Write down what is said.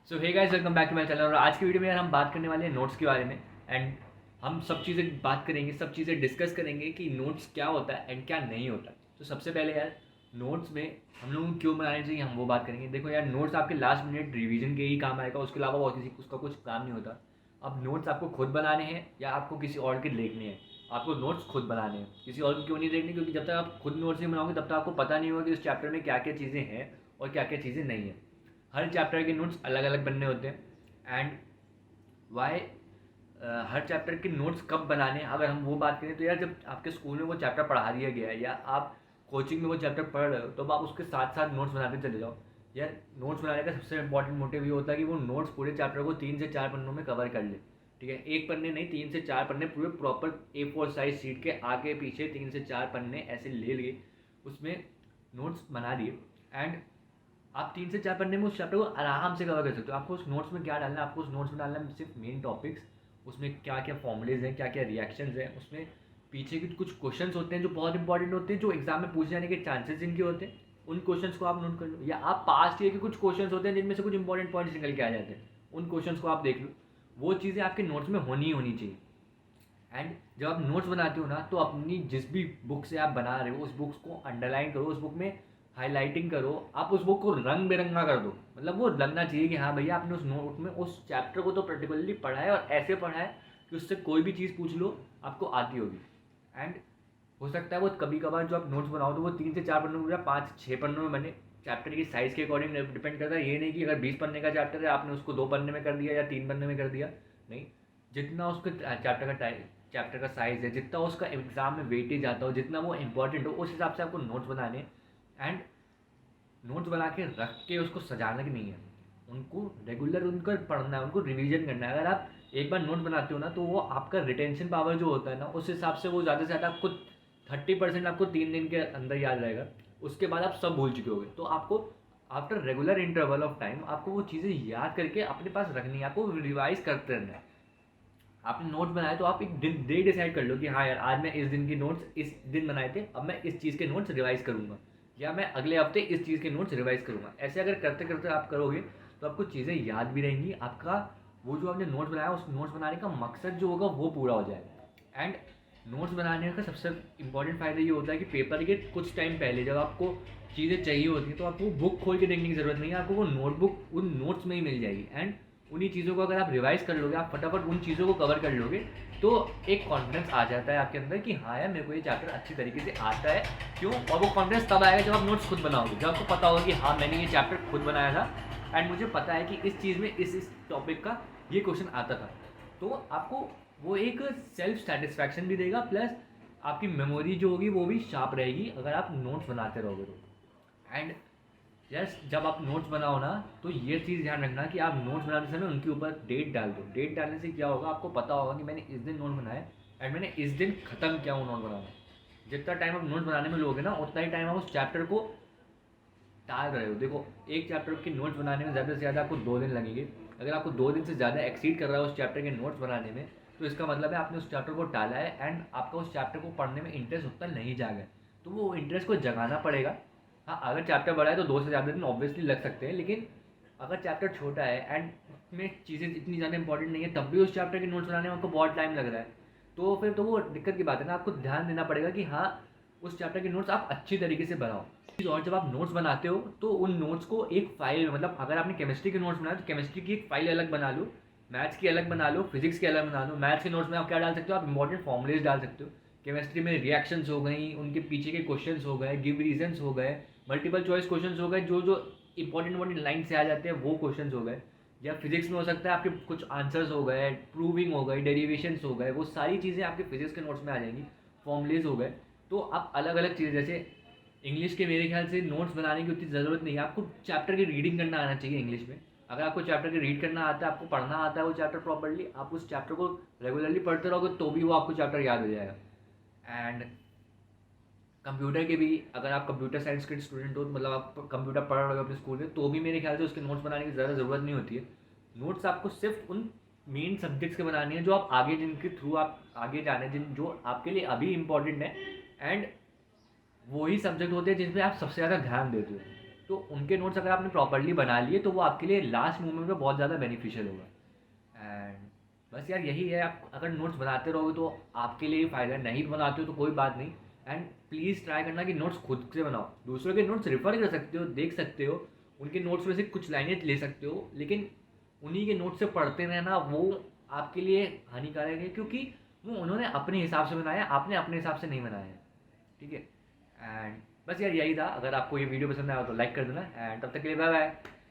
So hey guys, welcome back to my channel. और आज की वीडियो में यार हम बात करने वाले हैं नोट्स के बारे में। एंड हम सब चीज़ें बात करेंगे, सब चीज़ें डिस्कस करेंगे कि नोट्स क्या होता है एंड क्या नहीं होता। तो सबसे पहले यार नोट्स में हम लोगों को क्यों बनाने चाहिए हम वो बात करेंगे। देखो यार, नोट्स आपके लास्ट मिनट रिवीजन के ही काम आएगा, उसके अलावा और किसी उसका कुछ काम नहीं होता। अब नोट्स आपको खुद बनाने हैं या आपको किसी और के देखने हैं। आपको नोट्स खुद बनाने हैं, किसी और को क्यों नहीं देखने, क्योंकि जब तक आप खुद नोट्स नहीं बनाओगे तब तक आपको पता नहीं होगा कि उस चैप्टर में क्या क्या चीज़ें हैं और क्या क्या चीज़ें नहीं हैं। हर चैप्टर के नोट्स अलग अलग बनने होते हैं। एंड वाई हर चैप्टर के नोट्स कब बनाने हैं, अगर हम वो बात करें तो यार जब आपके स्कूल में वो चैप्टर पढ़ा दिया गया है या आप कोचिंग में वो चैप्टर पढ़ रहे हो तो आप उसके साथ साथ नोट्स बनाते चले जाओ। यार नोट्स बनाने का सबसे इंपॉर्टेंट मोटिव ये होता है कि वो नोट्स पूरे चैप्टर को 3 से 4 पन्नों में कवर कर ले। ठीक है, एक पन्ने नहीं, 3 से 4 पन्ने पूरे प्रॉपर A4 साइज शीट के आगे पीछे 3 से 4 पन्ने ऐसे ले लिए, उसमें नोट्स बना दिए। एंड आप 3 से 4 पन्ने में उस चैप्टर को आराम से कवर कर सकते हो। आपको उस नोट्स में क्या डालना है, आपको उस नोट्स में डालना है सिर्फ मेन टॉपिक्स। उसमें क्या क्या फॉर्मुलेज हैं, क्या क्या रिएक्शंस हैं, उसमें पीछे के कुछ क्वेश्चंस होते हैं जो बहुत इंपॉर्टेंट होते हैं, जो एग्जाम में पूछे जाने के चांसेस जिनके होते हैं, उन क्वेश्चंस को आप नोट कर लो। या आप पास्ट ईयर के कुछ क्वेश्चंस होते हैं जिनमें से कुछ इंपॉर्टेंट पॉइंट्स निकल के आ जाते हैं, उन क्वेश्चंस को आप देख लो। वो चीज़ें आपके नोट्स में होनी ही होनी चाहिए। एंड जब आप नोट्स बनाते हो ना तो अपनी जिस भी बुक से आप बना रहे हो उस बुक्स को अंडरलाइन करो, उस बुक में हाईलाइटिंग करो, आप उस बुक को रंग बिरंगा कर दो। मतलब वो लगना चाहिए कि हाँ भैया आपने उस नोट में उस चैप्टर को तो पर्टिकुलरली पढ़ा है और ऐसे पढ़ा है कि उससे कोई भी चीज़ पूछ लो आपको आती होगी। एंड हो सकता है वो कभी कभार जो आप नोट्स बनाओ तो वो 3 से 4 पन्नों में या 5 6 पन्नों में बने। चैप्टर की साइज़ के अकॉर्डिंग डिपेंड करता है। ये नहीं कि अगर 20 पन्ने का चैप्टर है आपने उसको 2 पन्ने में कर दिया या 3 पन्ने में कर दिया। नहीं, जितना उसके चैप्टर का साइज़ है, जितना उसका एग्जाम में वेटेज आता हो, जितना वो इंपॉर्टेंट हो, उस हिसाब से आपको नोट्स बनाने। एंड नोट्स बना के रख के उसको सजाना की नहीं है, उनको रेगुलर उनको पढ़ना है, उनको रिवीजन करना है। अगर आप एक बार नोट बनाते हो ना तो वो आपका रिटेंशन पावर जो होता है ना, उस हिसाब से वो ज़्यादा से ज़्यादा आपको 30% आपको 3 दिन के अंदर याद रहेगा। उसके बाद आप सब भूल चुके होगे। तो आपको after regular interval of time आपको वो चीज़ें याद करके अपने पास रखनी है, आपको रिवाइज करते रहना है। आपने नोट्स बनाए तो आप एक दिन डे डिसाइड कर लो कि हाँ यार आज मैं इस दिन की नोट्स इस दिन बनाए थे, अब मैं इस चीज़ के नोट्स रिवाइज करूँगा, या मैं अगले हफ्ते इस चीज़ के नोट्स रिवाइज करूँगा। ऐसे अगर करते करते आप करोगे तो आपको चीज़ें याद भी रहेंगी, आपका वो जो आपने नोट्स बनाया उस नोट्स बनाने का मकसद जो होगा वो पूरा हो जाएगा। एंड नोट्स बनाने का सबसे इंपॉर्टेंट फ़ायदा ये होता है कि पेपर के कुछ टाइम पहले जब आपको चीज़ें चाहिए होती हैं तो आपको बुक खोल के देखने की ज़रूरत नहीं है, आपको वो नोटबुक उन नोट्स में ही मिल जाएगी। एंड उन्हीं चीज़ों को अगर आप रिवाइज कर लोगे, आप फटाफट उन चीज़ों को कवर कर लोगे, तो एक कॉन्फिडेंस आ जाता है आपके अंदर कि हाँ यार मेरे को ये चैप्टर अच्छी तरीके से आता है। क्यों? और वो कॉन्फिडेंस तब आएगा जब आप नोट्स खुद बनाओगे, जब आपको पता होगा कि हाँ मैंने ये चैप्टर खुद बनाया था एंड मुझे पता है कि इस चीज़ में इस टॉपिक का ये क्वेश्चन आता था। तो आपको वो एक सेल्फ सेटिस्फैक्शन भी देगा, प्लस आपकी मेमोरी जो होगी वो भी शार्प रहेगी अगर आप नोट्स बनाते रहोगे तो। एंड यस, जब आप नोट्स बनाओ ना तो ये चीज़ ध्यान रखना कि आप नोट्स बनाते समय उनके ऊपर डेट डाल दो। डेट डालने से क्या होगा, आपको पता होगा कि मैंने इस दिन नोट बनाया एंड मैंने इस दिन ख़त्म किया वो नोट बनाना। जितना टाइम आप नोट्स बनाने में लोगे ना उतना ही टाइम आप उस चैप्टर को टाल रहे हो। देखो, एक चैप्टर के नोट्स बनाने में ज़्यादा से ज़्यादा आपको 2 दिन लगेंगे। अगर आपको 2 दिन से ज़्यादा एक्सीड कर रहा है उस चैप्टर के नोट्स बनाने में तो इसका मतलब है आपने उस चैप्टर को टाला है एंड आपका उस चैप्टर को पढ़ने में इंटरेस्ट उतना नहीं जागा है। तो वो इंटरेस्ट को जगाना पड़ेगा। हाँ, अगर चैप्टर बड़ा है तो 2 से ज़्यादा दिन ऑब्वियसली लग सकते हैं, लेकिन अगर चैप्टर छोटा है एंड में चीज़ें इतनी ज़्यादा इंपॉर्टेंट नहीं है तब भी उस चैप्टर के नोट्स बनाने में आपको बहुत टाइम लग रहा है, तो फिर तो वो दिक्कत की बात है ना। आपको ध्यान देना पड़ेगा कि हाँ उस चैप्टर के नोट्स आप अच्छी तरीके से बनाओ। और जब आप नोट्स बनाते हो तो उन नोट्स को एक फाइल, मतलब अगर आपने केमिस्ट्री के नोट्स बनाए तो केमिस्ट्री की एक फाइल अलग बना लो, मैथ्स की अलग बना लो, फिजिक्स की अलग बना लो। मैथ्स के नोट्स में आप क्या डाल सकते हो, आप इंपॉर्टेंट फॉर्मुलेज डाल सकते हो। केमिस्ट्री में रिएक्शंस हो गई, उनके पीछे के क्वेश्चंस हो गए, गिव रीजंस हो गए, मल्टीपल चॉइस क्वेश्चंस हो गए, जो जो इंपॉर्टेंट लाइन से आ जाते हैं वो क्वेश्चंस हो गए। या फिजिक्स में हो सकता है आपके कुछ आंसर्स हो गए, प्रूविंग हो गई, डेरिवेशंस हो गए, वो सारी चीज़ें आपके फिजिक्स के नोट्स में आ जाएंगी। फॉर्मुलेज हो गए। तो आप अलग अलग चीज़ें, जैसे इंग्लिश के मेरे ख्याल से नोट्स बनाने की उतनी ज़रूरत नहीं है, आपको चैप्टर की रीडिंग करना आना चाहिए इंग्लिश में। अगर आपको चैप्टर की रीड करना आता है, आपको पढ़ना आता है वो चैप्टर प्रॉपर्ली, आप उस चैप्टर को रेगुलरली पढ़ते रहोगे तो भी वो आपको चैप्टर याद हो जाएगा। एंड कंप्यूटर के भी, अगर आप कंप्यूटर साइंस के स्टूडेंट हो, मतलब आप कंप्यूटर पढ़ रहे हो अपने स्कूल में, तो भी मेरे ख्याल से उसके नोट्स बनाने की ज़्यादा ज़रूरत नहीं होती है। नोट्स आपको सिर्फ उन मेन सब्जेक्ट्स के बनाने हैं जो आप आगे, जिनके थ्रू आप आगे जाने, जिन जो आपके लिए अभी इंपॉर्टेंट है। एंड वही सब्जेक्ट होते हैं जिन पे आप सबसे ज़्यादा ध्यान देते हो। तो उनके नोट्स अगर आपने प्रॉपरली बना लिए तो वो आपके लिए लास्ट मोमेंट में बहुत ज़्यादा बेनिफिशियल होगा। एंड बस यार यही है, आप अगर नोट्स बनाते रहोगे तो आपके लिए ही फ़ायदा है, नहीं बनाते हो तो कोई बात नहीं। एंड प्लीज़ ट्राई करना कि नोट्स खुद से बनाओ, दूसरों के नोट्स रेफर कर सकते हो, देख सकते हो, उनके नोट्स में से कुछ लाइनें ले सकते हो, लेकिन उन्हीं के नोट्स से पढ़ते रहना वो आपके लिए हानिकारक है, क्योंकि वो उन्होंने अपने हिसाब से बनाया, आपने अपने हिसाब से नहीं बनाया है। ठीक है। एंड बस यार यही था, अगर आपको ये वीडियो पसंद आया हो तो लाइक कर देना, एंड तब तक के लिए बाय बाय।